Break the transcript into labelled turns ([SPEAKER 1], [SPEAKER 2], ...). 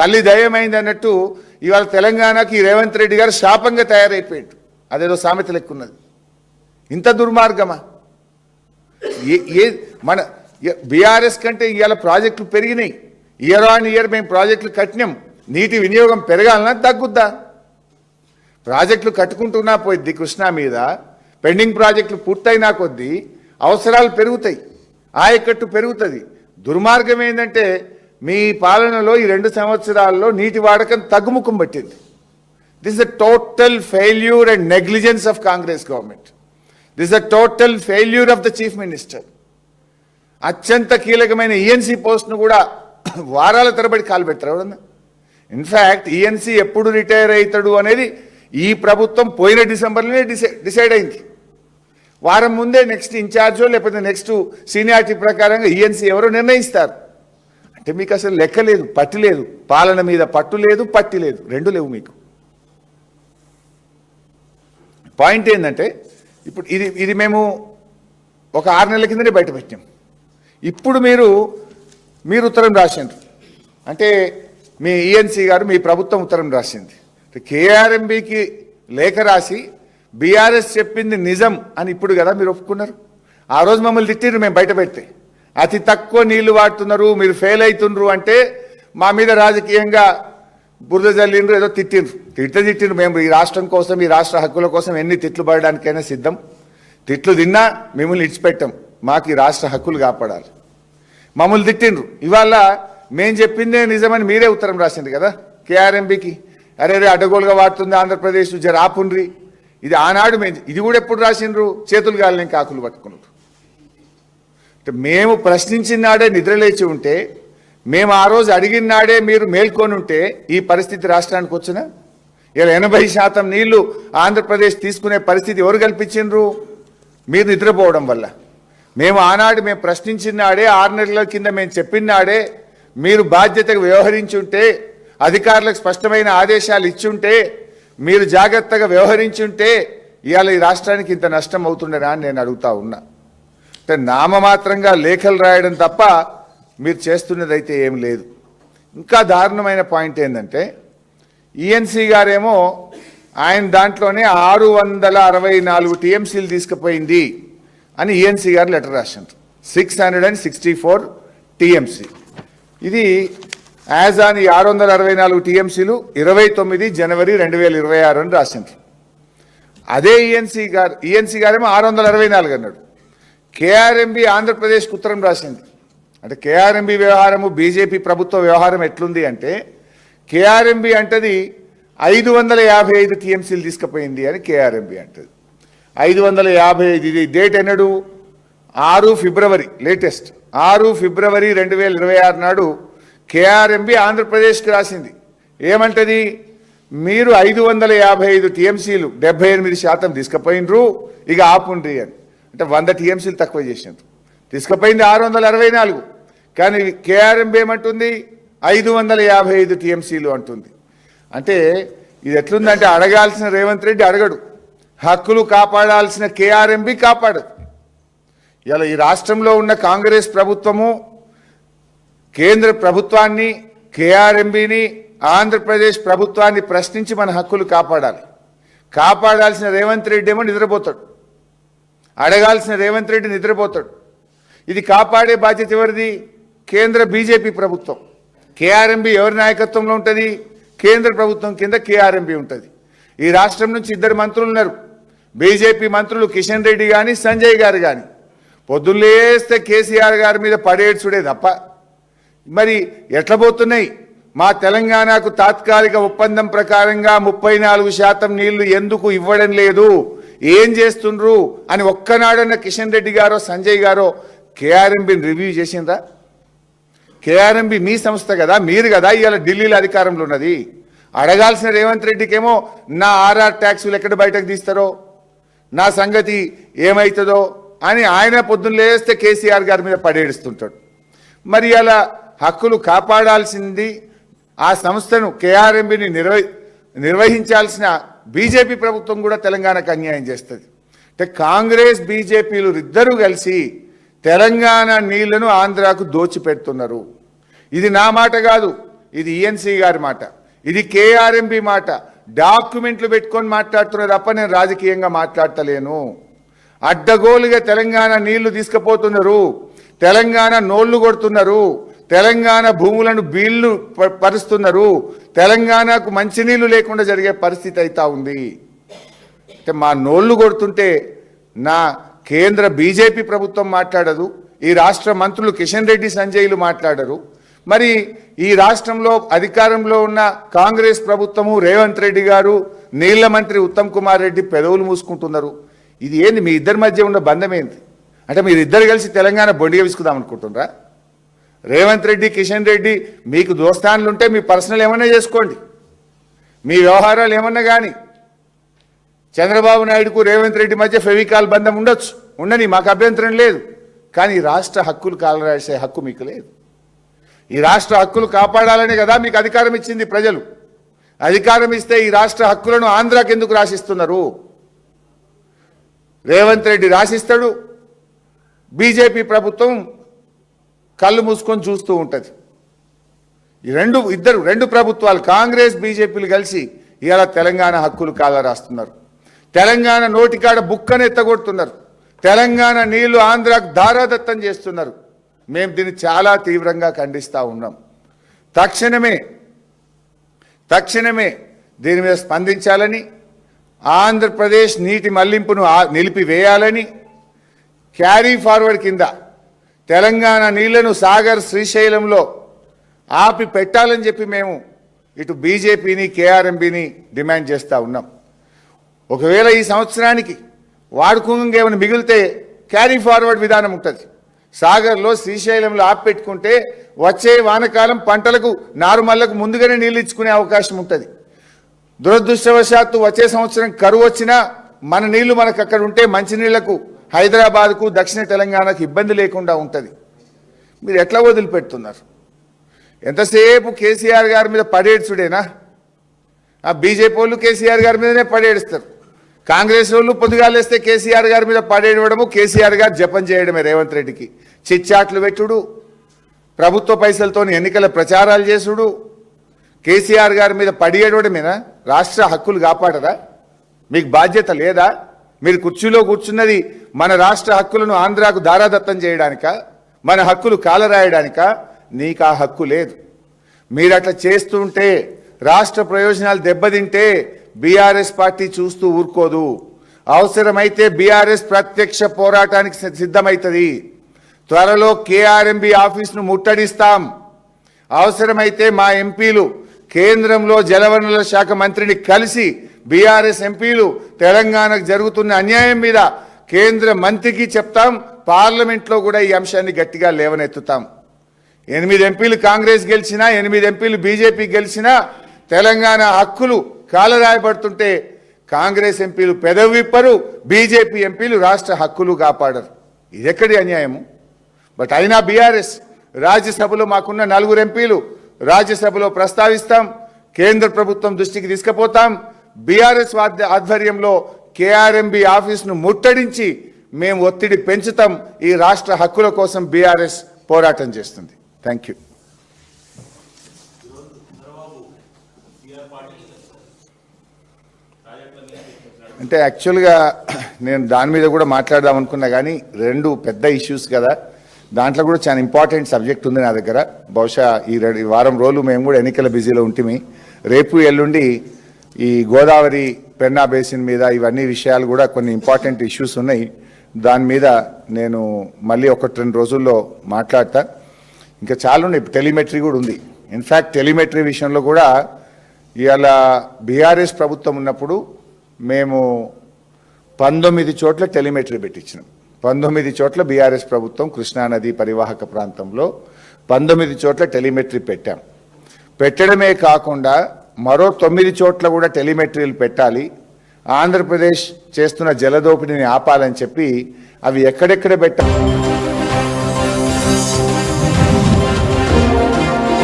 [SPEAKER 1] తల్లి దయమైంది అన్నట్టు ఇవాళ తెలంగాణకి రేవంత్ రెడ్డి గారు శాపంగా తయారైపోయాడు. అదేదో సామెత లెక్కున్నది. ఇంత దుర్మార్గమా? మన బీఆర్ఎస్ కంటే ఇవాళ ప్రాజెక్టులు పెరిగినాయి. ఇయర్ ఆన్ ఇయర్ మేము ప్రాజెక్టులు కట్టినాం. నీటి వినియోగం పెరగాలన్నా తగ్గుద్దా? ప్రాజెక్టులు కట్టుకుంటున్నా పోయిద్ది. కృష్ణా మీద పెండింగ్ ప్రాజెక్టులు పూర్తయినా కొద్దీ అవసరాలు పెరుగుతాయి, ఆయకట్టు పెరుగుతుంది. దుర్మార్గం ఏంటంటే మీ పాలనలో ఈ 2 సంవత్సరాల్లో నీటి వాడకం తగ్గుముఖం పట్టింది. This is a total failure and negligence of Congress government. This is a total failure of the chief minister. అత్యంత కీలకమైన ఈఎన్సీ పోస్ట్ను కూడా వారాల తరబడి కాలు పెడతారు ఎవరన్నా. ఇన్ఫ్యాక్ట్ ఈఎన్సీ ఎప్పుడు రిటైర్ అవుతాడు అనేది ఈ ప్రభుత్వం పోయిన డిసెంబర్లోనే డిసైడ్ అయింది. వారం ముందే నెక్స్ట్ ఇన్ఛార్జో లేకపోతే నెక్స్ట్ సీనియారిటీ ప్రకారంగా ఈఎన్సీ ఎవరో నిర్ణయిస్తారు. అంటే మీకు అసలు లెక్క లేదు, పట్టి లేదు. పాలన మీద పట్టు లేదు, పట్టి లేదు, రెండు లేవు మీకు. పాయింట్ ఏంటంటే ఇప్పుడు ఇది మేము ఒక 6 నెలల కిందనే బయట పెట్టాం. ఇప్పుడు మీరు ఉత్తరం రాసిండ్రు. అంటే మీ ఈఎన్సీ గారు మీ ప్రభుత్వం ఉత్తరం రాసింది. కేఆర్ఎంబీకి లేఖ రాసి బీఆర్ఎస్ చెప్పింది నిజం అని ఇప్పుడు కదా మీరు ఒప్పుకున్నారు. ఆ రోజు మమ్మల్ని తిట్టిర్రు మేము బయట పెడితే. అతి తక్కువ నీళ్లు వాడుతున్నారు, మీరు ఫెయిల్ అవుతుండ్రు అంటే మా మీద రాజకీయంగా బురద జల్లిండ్రు, ఏదో తిట్టిండ్రు. మేము ఈ రాష్ట్రం కోసం, ఈ రాష్ట్ర హక్కుల కోసం ఎన్ని తిట్లు పడడానికైనా సిద్ధం. తిట్లు తిన్నా మిమ్మల్ని ఇడిచిపెట్టాం. మాకు ఈ రాష్ట్ర హక్కులు కాపాడాలి. మమ్మల్ని తిట్టిండ్రు. ఇవాళ మేము చెప్పిందే నిజమని మీరే ఉత్తరం రాసిండ్రు కదా కేఆర్ఎంబీకి. అరే అడ్డగోలుగా వాడుతుంది ఆంధ్రప్రదేశ్, జర ఆపుండ్రి. ఇది ఆనాడు ఇది కూడా ఎప్పుడు రాసిండ్రు? చేతులు గాలిని కాకులు పట్టుకున్నారు. అంటే మేము ప్రశ్నించిన నాడే నిద్రలేచి ఉంటే, మేము ఆ రోజు అడిగిన నాడే మీరు మేల్కొని ఉంటే ఈ పరిస్థితి రాష్ట్రానికి వచ్చినా? ఇలా 80% నీళ్లు ఆంధ్రప్రదేశ్ తీసుకునే పరిస్థితి ఎవరు కల్పించిండ్రు? మీరు నిద్రపోవడం వల్ల. మేము ఆనాడు మేము ప్రశ్నించిన నాడే, 6 నెలల కింద మేము చెప్పిన నాడే మీరు బాధ్యతగా వ్యవహరించుంటే, అధికారులకు స్పష్టమైన ఆదేశాలు ఇచ్చుంటే, మీరు జాగ్రత్తగా వ్యవహరించుంటే ఇవాళ ఈ రాష్ట్రానికి ఇంత నష్టం అవుతుండేనా అని నేను అడుగుతా ఉన్నా. అంటే నామమాత్రంగా లేఖలు రాయడం తప్ప మీరు చేస్తున్నదైతే ఏం లేదు. ఇంకా దారుణమైన పాయింట్ ఏంటంటే ఈఎన్సీ గారేమో ఆయన దాంట్లోనే 664 టీఎంసీలు తీసుకుపోయింది అని ఈఎన్సీ గారు లెటర్ రాశారు. 664 టీఎంసీ. ఇది యాజ్ ఆన్ ఈ 664 టీఎంసీలు 29 జనవరి 2026 అని రాసింది. అదే ఈఎన్సీ గారేమో 664 అన్నాడు. కేఆర్ఎంబీ ఆంధ్రప్రదేశ్కి ఉత్తరం రాసింది. అంటే కేఆర్ఎంబీ వ్యవహారము బీజేపీ ప్రభుత్వ వ్యవహారం ఎట్లుంది అంటే, కేఆర్ఎంబీ అంటది 555 టీఎంసీలు తీసుకుపోయింది అని కేఆర్ఎంబీ అంటది. 555. ఇది డేట్ ఎన్నడు? 6 ఫిబ్రవరి. లేటెస్ట్ 6 ఫిబ్రవరి 2026 నాడు కేఆర్ఎంబీ ఆంధ్రప్రదేశ్కి రాసింది. ఏమంటది? మీరు 555 టీఎంసీలు 78% తీసుకుపోయినరు, ఇక ఆపుండ్రి అని. అంటే 100 టీఎంసీలు తక్కువ చేసినారు. తీసుకుపోయింది 664, కానీ కేఆర్ఎంబీ ఏమంటుంది? 555 టీఎంసీలు అంటుంది. అంటే ఇది ఎట్లుందంటే అడగాల్సిన రేవంత్ రెడ్డి అడగడు, హక్కులు కాపాడాల్సిన కేఆర్ఎంబీ కాపాడదు. ఇలా ఈ రాష్ట్రంలో ఉన్న కాంగ్రెస్ ప్రభుత్వము కేంద్ర ప్రభుత్వాన్ని, కేఆర్ఎంబీని, ఆంధ్రప్రదేశ్ ప్రభుత్వాన్ని ప్రశ్నించి మన హక్కులు కాపాడాలి. కాపాడాల్సిన రేవంత్ రెడ్డి ఏమో నిద్రపోతాడు, అడగాల్సిన రేవంత్ రెడ్డి నిద్రపోతాడు. ఇది కాపాడే బాధ్యత ఎవరిది? కేంద్ర బీజేపీ ప్రభుత్వం. కేఆర్ఎంబీ ఎవరి నాయకత్వంలో ఉంటుంది? కేంద్ర ప్రభుత్వం కింద కేఆర్ఎంబీ ఉంటుంది. ఈ రాష్ట్రం నుంచి 2 మంత్రులు ఉన్నారు, బీజేపీ మంత్రులు, కిషన్ రెడ్డి కానీ సంజయ్ గారు కానీ. పొద్దున్నేస్తే కేసీఆర్ గారి మీద పడేడ్చుడే తప్ప మరి ఎట్లా పోతున్నాయి? మా తెలంగాణకు తాత్కాలిక ఒప్పందం ప్రకారంగా 34% నీళ్లు ఎందుకు ఇవ్వడం లేదు, ఏం చేస్తుండ్రు అని ఒక్కనాడన్న కిషన్ రెడ్డి గారో సంజయ్ గారో కేఆర్ఎంబీని రివ్యూ చేసిండ్రా? కేఆర్ఎంబీ మీ సంస్థ కదా, మీరు కదా ఇవాళ ఢిల్లీలో అధికారంలో ఉన్నది. అడగాల్సిన రేవంత్ రెడ్డికేమో నా ఆర్ఆర్ ట్యాక్సులు ఎక్కడ బయటకు తీస్తారో, నా సంగతి ఏమవుతుందో అని ఆయన పొద్దున్న లేస్తే కేసీఆర్ గారి మీద పడేడుస్తుంటాడు. మరి అలా హక్కులు కాపాడాల్సింది ఆ సంస్థను, కేఆర్ఎంబీని నిర్వహించాల్సిన బీజేపీ ప్రభుత్వం కూడా తెలంగాణకు అన్యాయం చేస్తుంది. అంటే కాంగ్రెస్ బీజేపీలు ఇద్దరూ కలిసి తెలంగాణ నీళ్లను ఆంధ్రాకు దోచిపెడుతున్నారు. ఇది నా మాట కాదు, ఇది ఈఎన్సీ గారి మాట, ఇది కేఆర్ఎంబి మాట. డాక్యుమెంట్లు పెట్టుకొని మాట్లాడుతున్నారు తప్ప నేను రాజకీయంగా మాట్లాడతలేను. అడ్డగోలుగా తెలంగాణ నీళ్లు తీసుకుపోతున్నారు, తెలంగాణ నోళ్లు కొడుతున్నారు, తెలంగాణ భూములను బీళ్లు పరుస్తున్నారు, తెలంగాణకు మంచినీళ్లు లేకుండా జరిగే పరిస్థితి అయితే ఉంది. అంటే మా నోళ్లు కొడుతుంటే నా కేంద్ర బీజేపీ ప్రభుత్వం మాట్లాడదు, ఈ రాష్ట్ర మంత్రులు కిషన్ రెడ్డి సంజయ్లు మాట్లాడరు. మరి ఈ రాష్ట్రంలో అధికారంలో ఉన్న కాంగ్రెస్ ప్రభుత్వము రేవంత్ రెడ్డి గారు, నీళ్ల మంత్రి ఉత్తమ్ కుమార్ రెడ్డి పెదవులు మూసుకుంటున్నారు. ఇది ఏంది? మీ ఇద్దరి మధ్య ఉన్న బంధం ఏంది? అంటే మీరు ఇద్దరు కలిసి తెలంగాణ బొండిగా విసుకుదాం అనుకుంటున్నారా? రేవంత్ రెడ్డి, కిషన్ రెడ్డి మీకు దోస్తాన్లు ఉంటే మీ పర్సనల్ ఏమన్నా చేసుకోండి, మీ వ్యవహారాలు ఏమన్నా కానీ. చంద్రబాబు నాయుడుకు రేవంత్ రెడ్డి మధ్య ఫెవికాల్ బంధం ఉండొచ్చు, ఉండని, మాకు అభ్యంతరం లేదు. కానీ రాష్ట్ర హక్కులు కాలరాసే హక్కు మీకు లేదు. ఈ రాష్ట్ర హక్కులు కాపాడాలనే కదా మీకు అధికారం ఇచ్చింది ప్రజలు. అధికారం ఇస్తే ఈ రాష్ట్ర హక్కులను ఆంధ్రాకి ఎందుకు రాసిస్తున్నారు? రేవంత్ రెడ్డి రాసిస్తాడు, బీజేపీ ప్రభుత్వం కళ్ళు మూసుకొని చూస్తూ ఉంటుంది. ఈ రెండు ప్రభుత్వాలు కాంగ్రెస్ బీజేపీలు కలిసి ఇవాళ తెలంగాణ హక్కులు కాలరాస్తున్నారు. తెలంగాణ నోటికాడ బుక్కను ఎత్తగొడుతున్నారు. తెలంగాణ నీళ్లు ఆంధ్రాకు దారాదత్తం చేస్తున్నారు. మేము దీన్ని చాలా తీవ్రంగా ఖండిస్తూ ఉన్నాం. తక్షణమే దీని మీద స్పందించాలని, ఆంధ్రప్రదేశ్ నీటి మళ్లింపును నిలిపివేయాలని, క్యారీ ఫార్వర్డ్ కింద తెలంగాణ నీళ్లను సాగర్, శ్రీశైలంలో ఆపి పెట్టాలని చెప్పి మేము ఇటు బీజేపీని, కేఆర్ఎంబీని డిమాండ్ చేస్తూ ఉన్నాం. ఒకవేళ ఈ సంవత్సరానికి వాడుకోంగా ఏమైనా మిగిలితే క్యారీ ఫార్వర్డ్ విధానం ఉంటుంది. సాగర్లో, శ్రీశైలంలో ఆపెట్టుకుంటే వచ్చే వానకాలం పంటలకు, నారుమల్లకు ముందుగానే నీళ్ళు ఇచ్చుకునే అవకాశం ఉంటుంది. దురదృష్టవశాత్తు వచ్చే సంవత్సరం కరువు వచ్చినా మన నీళ్లు మనకు అక్కడ ఉంటే మంచినీళ్లకు హైదరాబాద్కు, దక్షిణ తెలంగాణకు ఇబ్బంది లేకుండా ఉంటుంది. మీరు ఎట్లా వదిలిపెడుతున్నారు? ఎంతసేపు కేసీఆర్ గారి మీద పడేడ్చుడేనా? ఆ బీజేపీ వాళ్ళు కేసీఆర్ గారి మీదనే పడేడుస్తారు. కాంగ్రెస్ వాళ్ళు పొద్దుగాలేస్తే కేసీఆర్ గారి మీద పడేయడము, కేసీఆర్ గారు జపం చేయడమే. రేవంత్ రెడ్డికి చిచ్చాట్లు పెట్టుడు, ప్రభుత్వ పైసలతో ఎన్నికల ప్రచారాలు చేసుడు, కేసీఆర్ గారి మీద పడేయడమేనా? రాష్ట్ర హక్కులు కాపాడరా? మీకు బాధ్యత లేదా? మీరు కుర్చీలో కూర్చున్నది మన రాష్ట్ర హక్కులను ఆంధ్రాకు దారాదత్తం చేయడానికా, మన హక్కులు కాలరాయడానికా? నీకు ఆ హక్కు లేదు. మీరు అట్లా చేస్తుంటే, రాష్ట్ర ప్రయోజనాలు దెబ్బతింటే బీఆర్ఎస్ పార్టీ చూస్తూ ఊరుకోదు. అవసరమైతే బీఆర్ఎస్ ప్రత్యక్ష పోరాటానికి సిద్ధమవుతుంది. త్వరలో కేఆర్ఎంబీ ఆఫీసును ముట్టడిస్తాం. అవసరమైతే మా ఎంపీలు కేంద్రంలో జలవనరుల శాఖ మంత్రిని కలిసి, బీఆర్ఎస్ ఎంపీలు తెలంగాణకు జరుగుతున్న అన్యాయం మీద కేంద్ర మంత్రికి చెప్తాం. పార్లమెంట్లో కూడా ఈ అంశాన్ని గట్టిగా లేవనెత్తుతాం. 8 ఎంపీలు కాంగ్రెస్ గెలిచినా, 8 ఎంపీలు బీజేపీ గెలిచినా తెలంగాణ హక్కులు కాలరాయబడుతుంటే కాంగ్రెస్ ఎంపీలు పెదవి విప్పరు, బీజేపీ ఎంపీలు రాష్ట్ర హక్కులు కాపాడరు. ఇది ఎక్కడి అన్యాయము? బట్ అయినా బీఆర్ఎస్ రాజ్యసభలో మాకున్న 4 ఎంపీలు రాజ్యసభలో ప్రస్తావిస్తాం, కేంద్ర ప్రభుత్వం దృష్టికి తీసుకుపోతాం. బీఆర్ఎస్ ఆధ్వర్యంలో కేఆర్ఎంబీ ఆఫీసును ముట్టడించి మేము ఒత్తిడి పెంచుతాం. ఈ రాష్ట్ర హక్కుల కోసం బీఆర్ఎస్ పోరాటం చేస్తుంది. Thank you. అంటే యాక్చువల్గా నేను దాని మీద కూడా మాట్లాడదాం అనుకున్నా, కానీ 2 పెద్ద ఇష్యూస్ కదా, దాంట్లో కూడా చాలా ఇంపార్టెంట్ సబ్జెక్ట్ ఉంది నా దగ్గర. బహుశా ఈ వారం రోజులు మేము కూడా ఎన్నికల బిజీలో ఉంటుంది. రేపు ఎల్లుండి ఈ గోదావరి, పెన్నా బేసిన్ మీద ఇవన్నీ విషయాలు కూడా కొన్ని ఇంపార్టెంట్ ఇష్యూస్ ఉన్నాయి. దాని మీద నేను మళ్ళీ 1-2 రోజుల్లో మాట్లాడతా. ఇంకా చాలా ఉన్నాయి. టెలిమెట్రీ కూడా ఉంది. ఇన్ఫ్యాక్ట్ టెలిమెట్రీ విషయంలో కూడా ఇవాళ బీఆర్ఎస్ ప్రభుత్వం ఉన్నప్పుడు మేము 19 చోట్ల టెలిమెట్రీ పెట్టించినాం. 19 చోట్ల బీఆర్ఎస్ ప్రభుత్వం కృష్ణానది పరివాహక ప్రాంతంలో 19 చోట్ల టెలిమెట్రీ పెట్టాం. పెట్టడమే కాకుండా మరో 9 చోట్ల కూడా టెలిమెట్రీలు పెట్టాలి. ఆంధ్రప్రదేశ్ చేస్తున్న జలదోపిడిని ఆపాలని చెప్పి అవి ఎక్కడెక్కడ పెట్టాలి.